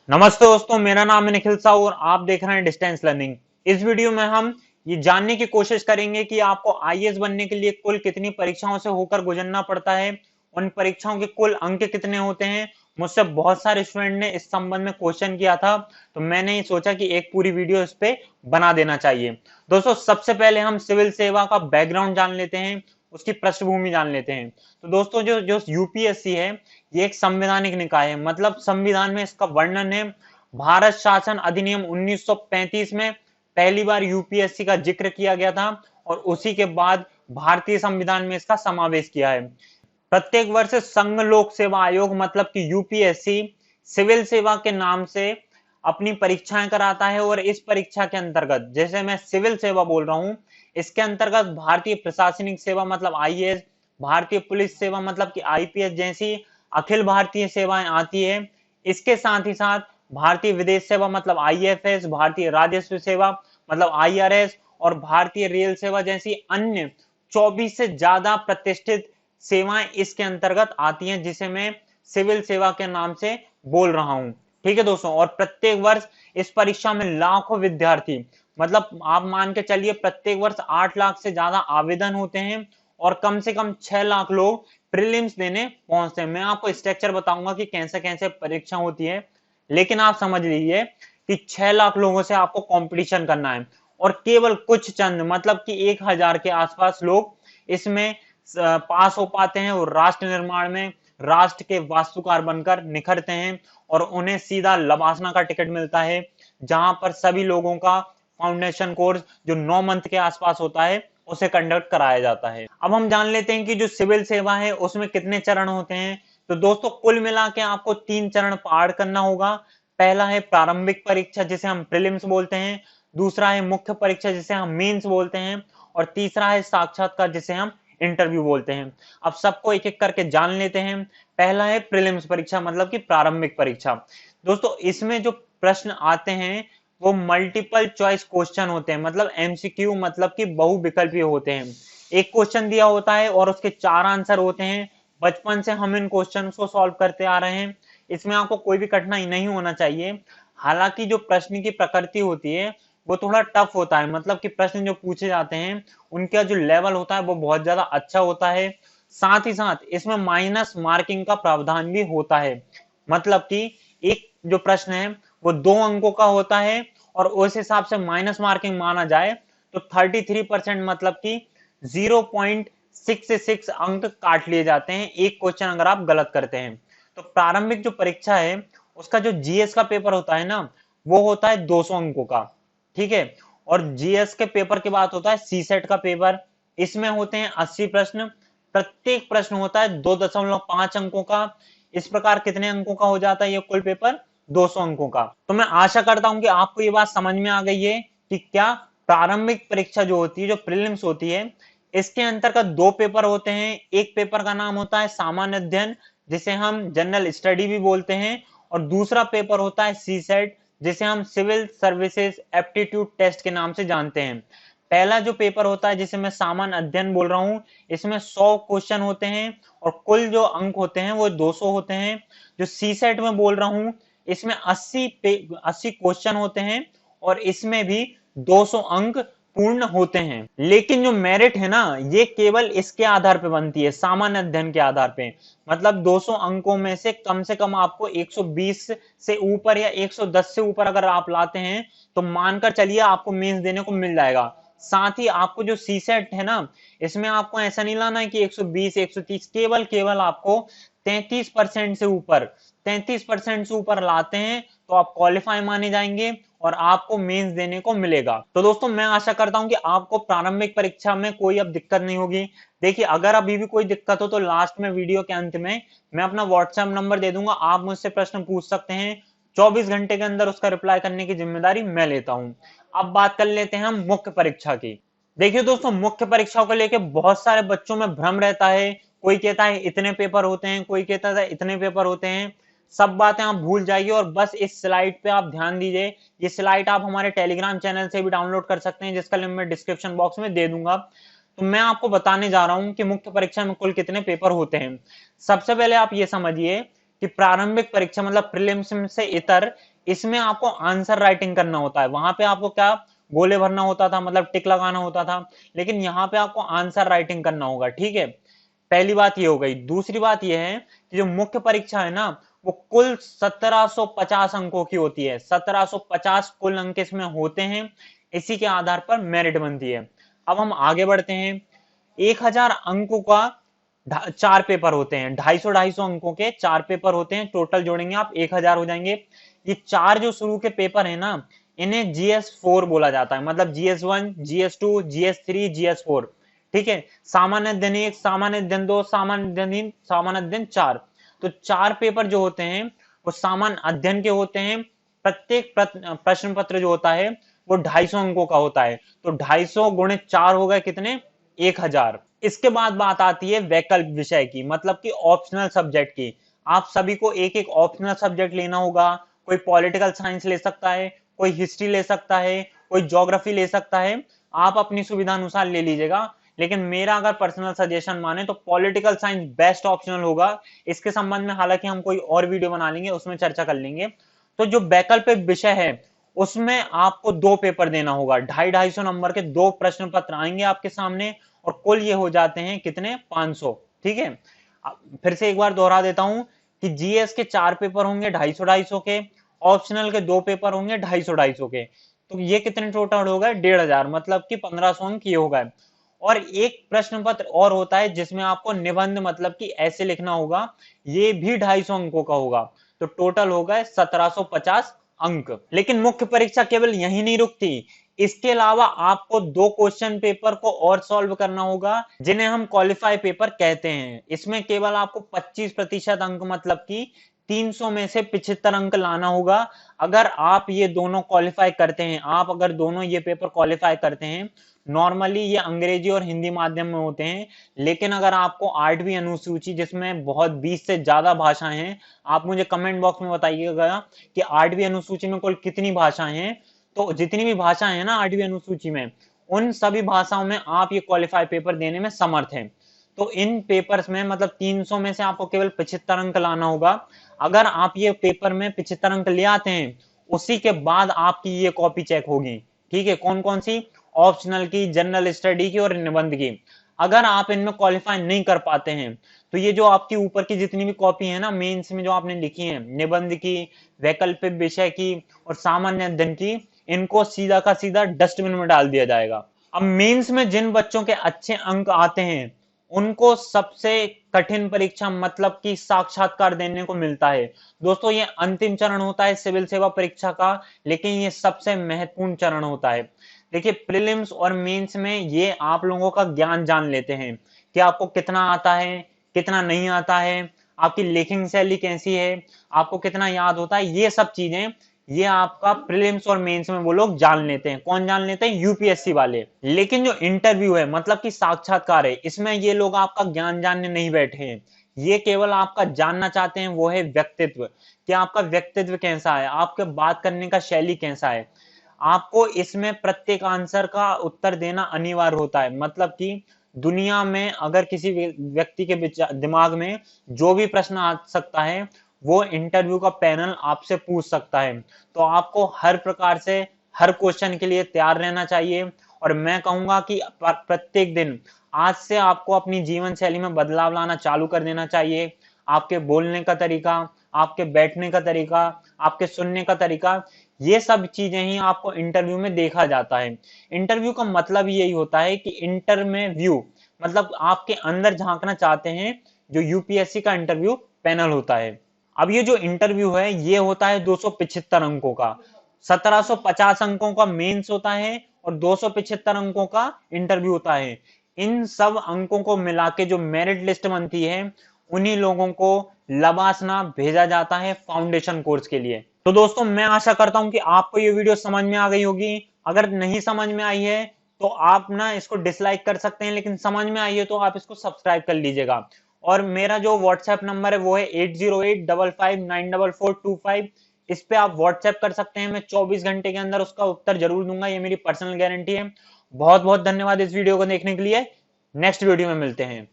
नमस्ते दोस्तों, मेरा नाम है निखिल साहू और आप देख रहे हैं डिस्टेंस लर्निंग। इस वीडियो में हम ये जानने की कोशिश करेंगे कि आपको आईएएस बनने के लिए कुल कितनी परीक्षाओं से होकर गुजरना पड़ता है, उन परीक्षाओं के कुल अंक कितने होते हैं। मुझसे बहुत सारे स्टूडेंट ने इस संबंध में क्वेश्चन किया था, तो मैंने ये सोचा कि एक पूरी वीडियो इस पे बना देना चाहिए। दोस्तों, सबसे पहले हम सिविल सेवा का बैकग्राउंड जान लेते हैं, उसकी पृष्ठभूमि जान लेते हैं। तो दोस्तों, जो जो यूपीएससी है, ये एक संवैधानिक निकाय है, मतलब संविधान में इसका वर्णन है। भारत शासन अधिनियम 1935 में पहली बार यूपीएससी का जिक्र किया गया था और उसी के बाद भारतीय संविधान में इसका समावेश किया है। प्रत्येक वर्ष संघ लोक सेवा आयोग मतलब कि यूपीएससी सिविल सेवा के नाम से अपनी परीक्षाएं कराता है और इस परीक्षा के अंतर्गत, जैसे मैं सिविल सेवा बोल रहा हूं, इसके अंतर्गत भारतीय प्रशासनिक सेवा मतलब आईएएस, भारतीय पुलिस सेवा मतलब कि आईपीएस जैसी अखिल भारतीय सेवाएं आती है। इसके साथ ही साथ भारतीय विदेश सेवा मतलब आईएफएस, भारतीय राजस्व सेवा मतलब आईआरएस और भारतीय रेल सेवा जैसी अन्य 24 से ज्यादा प्रतिष्ठित सेवाएं इसके अंतर्गत आती हैं, जिसे मैं सिविल सेवा के नाम से बोल रहा हूं। ठीक है दोस्तों, और प्रत्येक वर्ष इस परीक्षा में लाखों विद्यार्थी, मतलब आप मान के चलिए प्रत्येक वर्ष 8 लाख से ज्यादा आवेदन होते हैं और कम से कम 6 लाख लोग प्रीलिम्स देने पहुंचते हैं। मैं आपको स्ट्रक्चर बताऊंगा कि कैसे कैसे परीक्षा होती है, लेकिन आप समझ लीजिए कि 6 लाख लोगों से आपको कंपटीशन करना है और केवल कुछ चंद मतलब कि 1000 के आसपास लोग इसमें पास हो पाते हैं और राष्ट्र निर्माण में राष्ट्र के वास्तुकार बनकर निखरते हैं और उन्हें सीधा लबासना का टिकट मिलता है, जहां पर सभी लोगों का फाउंडेशन कोर्स जो 9 मंथ के आसपास होता है उसे कंडक्ट कराया जाता है। अब हम जान लेते हैं कि जो सिविल सेवा है उसमें कितने चरण होते हैं। तो दोस्तों, कुल मिला के आपको 3 चरण पार करना होगा। पहला है प्रारंभिक परीक्षा जिसे हम प्रीलिम्स बोलते हैं, दूसरा है मुख्य परीक्षा जिसे हम मेंस बोलते हैं और तीसरा है साक्षात्कार जिसे हम इंटरव्यू बोलते हैं। अब सबको एक एक करके जान लेते हैं। पहला है प्रीलिम्स परीक्षा मतलब कि प्रारंभिक परीक्षा। दोस्तों, इसमें जो प्रश्न आते हैं वो मल्टीपल चॉइस क्वेश्चन होते हैं, मतलब एमसीक्यू मतलब कि बहुविकल्पीय होते हैं। एक क्वेश्चन दिया होता है और उसके 4 आंसर होते हैं। बचपन से हम इन क्वेश्चन को सॉल्व करते आ रहे हैं, इसमें आपको कोई भी कठिनाई नहीं होना चाहिए। हालांकि जो प्रश्न की प्रकृति होती है वो थोड़ा टफ होता है, मतलब कि प्रश्न जो पूछे जाते हैं उनका जो लेवल होता है वो बहुत ज्यादा अच्छा होता है। साथ ही साथ इसमें माइनस मार्किंग का प्रावधान भी होता है, मतलब कि एक जो प्रश्न है वो 2 अंकों का होता है और उस हिसाब से माइनस मार्किंग माना जाए तो 33% मतलब कि 0.66 अंक काट लिए जाते हैं एक क्वेश्चन अगर आप गलत करते हैं। तो प्रारंभिक जो परीक्षा है उसका जो जीएस का पेपर होता है ना, वो होता है 200 अंकों का। ठीक है, और जीएस के पेपर के बाद होता है सी सेट का पेपर। इसमें होते हैं 80 प्रश्न, प्रत्येक प्रश्न होता है 2.5 अंकों का। इस प्रकार कितने अंकों का हो जाता है ये कुल पेपर? 200 अंकों का। तो मैं आशा करता हूं कि आपको ये बात समझ में आ गई है कि क्या प्रारंभिक परीक्षा जो होती है, जो प्रीलिम्स होती है, इसके अंतर्गत 2 पेपर होते हैं। एक पेपर का नाम होता है सामान्य अध्ययन जिसे हम जनरल स्टडी भी बोलते हैं और दूसरा पेपर होता है सी सेट जिसे हम सिविल सर्विसेज एप्टीट्यूड टेस्ट के नाम से जानते हैं। पहला जो पेपर होता है जिसे मैं सामान्य अध्ययन बोल रहा हूं, इसमें 100 क्वेश्चन होते हैं और कुल जो अंक होते हैं वो 200 होते हैं। जो सी सेट में बोल रहा हूं, इसमें 80 क्वेश्चन होते हैं और इसमें भी 200 अंक पूर्ण होते हैं। लेकिन जो मेरिट है ना, ये केवल इसके आधार पे बनती है, सामान्य अध्ययन के आधार पे। मतलब 200 अंकों में से कम आपको 120 से ऊपर या 110 से ऊपर अगर आप लाते हैं तो मानकर चलिए आपको मेंस देने को मिल जाएगा। साथ ही आपको जो सी सेट है ना, इसमें आपको ऐसा नहीं लाना है कि 120 130, केवल आपको 33% से ऊपर 33% से ऊपर लाते हैं तो आप क्वालिफाई माने जाएंगे और आपको मेंस देने को मिलेगा। तो दोस्तों, मैं आशा करता हूं कि आपको प्रारंभिक परीक्षा में कोई अब दिक्कत नहीं होगी। देखिए, अगर अभी भी कोई दिक्कत हो तो लास्ट में वीडियो के अंत में मैं अपना व्हाट्सएप नंबर दे दूंगा, आप मुझसे प्रश्न पूछ सकते हैं। 24 घंटे के अंदर उसका रिप्लाई करने की जिम्मेदारी मैं लेता हूं। अब बात कर लेते हैं हम मुख्य परीक्षा की। देखिए दोस्तों, मुख्य परीक्षाओं को लेकर बहुत सारे बच्चों में भ्रम रहता है। कोई कहता है इतने पेपर होते हैं, कोई कहता है इतने पेपर होते हैं। सब बातें आप भूल जाइए और बस इस स्लाइड पे आप ध्यान दीजिए। ये स्लाइड आप हमारे टेलीग्राम चैनल से भी डाउनलोड कर सकते हैं, जिसका लिंक मैं डिस्क्रिप्शन बॉक्स में दे दूंगा। तो मैं आपको बताने जा रहा हूं कि मुख्य परीक्षा में कुल कितने पेपर होते हैं। सबसे पहले आप ये समझिए कि प्रारंभिक परीक्षा मतलब प्रीलिम्स से इतर इसमें आपको आंसर राइटिंग करना होता है। वहां पे आपको क्या गोले भरना होता था, मतलब टिक लगाना होता था, लेकिन यहाँ पे आपको आंसर राइटिंग करना होगा। ठीक है, पहली बात ये हो गई। दूसरी बात ये है कि जो मुख्य परीक्षा है ना, वो कुल 1750 अंकों की होती है। 1750 कुल अंक इसमें होते हैं, इसी के आधार पर मेरिट बनती है। अब हम आगे बढ़ते हैं। 1000 अंकों का चार पेपर होते हैं, 250 अंकों के चार पेपर होते हैं, टोटल जोड़ेंगे आप 1000 हो जाएंगे। ये चार जो शुरू के पेपर है ना, इन्हें GS4 बोला जाता है, मतलब GS1, GS2, GS3, GS4। ठीक है, सामान्य दिन 1, सामान्य दिन 2, सामान्य दिन 3, सामान्य दिन 4। तो चार पेपर जो होते हैं वो सामान्य अध्ययन के होते हैं। प्रत्येक प्रश्न पत्र जो होता है वो 250 अंकों का होता है। तो 250 गुणे 4 हो गए कितने, 1000। इसके बाद बात आती है वैकल्पिक विषय की, मतलब कि ऑप्शनल सब्जेक्ट की। आप सभी को एक एक ऑप्शनल सब्जेक्ट लेना होगा। कोई पॉलिटिकल साइंस ले सकता है, कोई हिस्ट्री ले सकता है, कोई ज्योग्राफी ले सकता है। आप अपनी सुविधा अनुसार ले लीजिएगा, लेकिन मेरा अगर पर्सनल सजेशन माने तो पॉलिटिकल साइंस बेस्ट ऑप्शनल होगा। इसके संबंध में हालांकि हम कोई और वीडियो बना लेंगे, उसमें चर्चा कर लेंगे। तो जो वैकल्पिक विषय है उसमें आपको दो पेपर देना होगा, 250 नंबर के दो प्रश्न पत्र आएंगे आपके सामने, और कुल ये हो जाते हैं कितने, 500। ठीक है, फिर से एक बार दोहरा देता हूं कि जीएस के चार पेपर होंगे 250 के, ऑप्शनल के दो पेपर होंगे 250 के। तो ये कितने टोटल हो गए, 1500, मतलब कि 1500 अंक ये हो गए। और एक प्रश्न पत्र और होता है जिसमें आपको निबंध, मतलब कि ऐसे लिखना होगा, ये भी 250 अंकों का होगा। तो टोटल हो गए 1750 अंक। लेकिन मुख्य परीक्षा केवल यही नहीं रुकती, इसके अलावा आपको दो क्वेश्चन पेपर को और सॉल्व करना होगा, जिन्हें हम क्वालिफाई पेपर कहते हैं। इसमें केवल आपको 25% अंक, मतलब कि 300 में से 75 अंक लाना होगा। अगर आप ये दोनों क्वालिफाई करते हैं, आप अगर दोनों ये पेपर क्वालिफाई करते हैं, नॉर्मली ये अंग्रेजी और हिंदी माध्यम में होते हैं, लेकिन अगर आपको 8वीं अनुसूची जिसमें बहुत 20 से ज्यादा भाषाएं हैं, आप मुझे कमेंट बॉक्स में बताइएगा कि 8वीं अनुसूची में कुल कितनी भाषाएं हैं। तो जितनी भी भाषाएं हैं ना 8वीं अनुसूची में, उन सभी भाषाओं में आप ये क्वालिफाई पेपर देने में समर्थ हैं। तो इन पेपर्स में मतलब 300 में से आपको केवल 75 अंक लाना होगा। अगर आप ये पेपर में 75 अंक ले आते हैं, उसी के बाद आपकी ये कॉपी चेक होगी। ठीक है, कौन कौन सी, ऑप्शनल की, जनरल स्टडी की और निबंध की। अगर आप इनमें क्वालिफाई नहीं कर पाते हैं, तो ये जो आपकी ऊपर की जितनी भी कॉपी है ना मेंस में जो आपने लिखी है, निबंध की, वैकल्पिक विषय की और सामान्य अध्ययन की, इनको सीधा का सीधा डस्टबिन में डाल दिया जाएगा। अब मेंस में जिन बच्चों के अच्छे अंक आते हैं, उनको सबसे कठिन परीक्षा, मतलब कि साक्षात्कार देने को मिलता है। दोस्तों, ये अंतिम चरण होता है सिविल सेवा परीक्षा का, लेकिन ये सबसे महत्वपूर्ण चरण होता है। देखिए, प्रीलिम्स और मेंस में ये आप लोगों का ज्ञान जान लेते हैं कि आपको कितना आता है, कितना नहीं आता है, आपकी लेखन शैली कैसी है, आपको कितना याद होता है। ये सब चीजें ये आपका प्रीलिम्स और मेंस में वो लोग जान लेते हैं। कौन जान लेते हैं, यूपीएससी वाले। लेकिन जो इंटरव्यू है, मतलब कि साक्षात्कार है, इसमें ये लोग आपका ज्ञान जानने नहीं बैठे हैं। ये केवल आपका जानना चाहते हैं वो है व्यक्तित्व, कि आपका व्यक्तित्व कैसा है, आपके बात करने का शैली कैसा है। आपको इसमें प्रत्येक आंसर का उत्तर देना अनिवार्य होता है। मतलब कि दुनिया में अगर किसी व्यक्ति के दिमाग में जो भी प्रश्न आ सकता है, वो इंटरव्यू का पैनल आपसे पूछ सकता है। तो आपको हर प्रकार से हर क्वेश्चन के लिए तैयार रहना चाहिए। और मैं कहूंगा कि प्रत्येक दिन आज से आपको अपनी जीवन शैली में बदलाव लाना चालू कर देना चाहिए। आपके बोलने का तरीका, आपके बैठने का तरीका, आपके सुनने का तरीका, ये सब चीजें ही आपको इंटरव्यू में देखा जाता है। इंटरव्यू का मतलब यही होता है कि इंटर में व्यू, मतलब आपके अंदर झांकना चाहते हैं, जो यूपीएससी का इंटरव्यू पैनल होता है। अब ये जो इंटरव्यू है ये होता है 275 अंकों का। 1750 अंकों का मेंस होता है और 275 अंकों का इंटरव्यू होता है। इन सब अंकों को मिला के जो मेरिट लिस्ट बनती है, उन्हीं लोगों को लबासना भेजा जाता है फाउंडेशन कोर्स के लिए। तो दोस्तों, मैं आशा करता हूं कि आपको ये वीडियो समझ में आ गई होगी। अगर नहीं समझ में आई है तो आप ना इसको डिसलाइक कर सकते हैं, लेकिन समझ में आई है तो आप इसको सब्सक्राइब कर लीजिएगा। और मेरा जो व्हाट्सएप नंबर है वो है 8085594425। इस पे आप व्हाट्सएप कर सकते हैं, मैं 24 घंटे के अंदर उसका उत्तर जरूर दूंगा, ये मेरी पर्सनल गारंटी है। बहुत बहुत धन्यवाद इस वीडियो को देखने के लिए। नेक्स्ट वीडियो में मिलते हैं।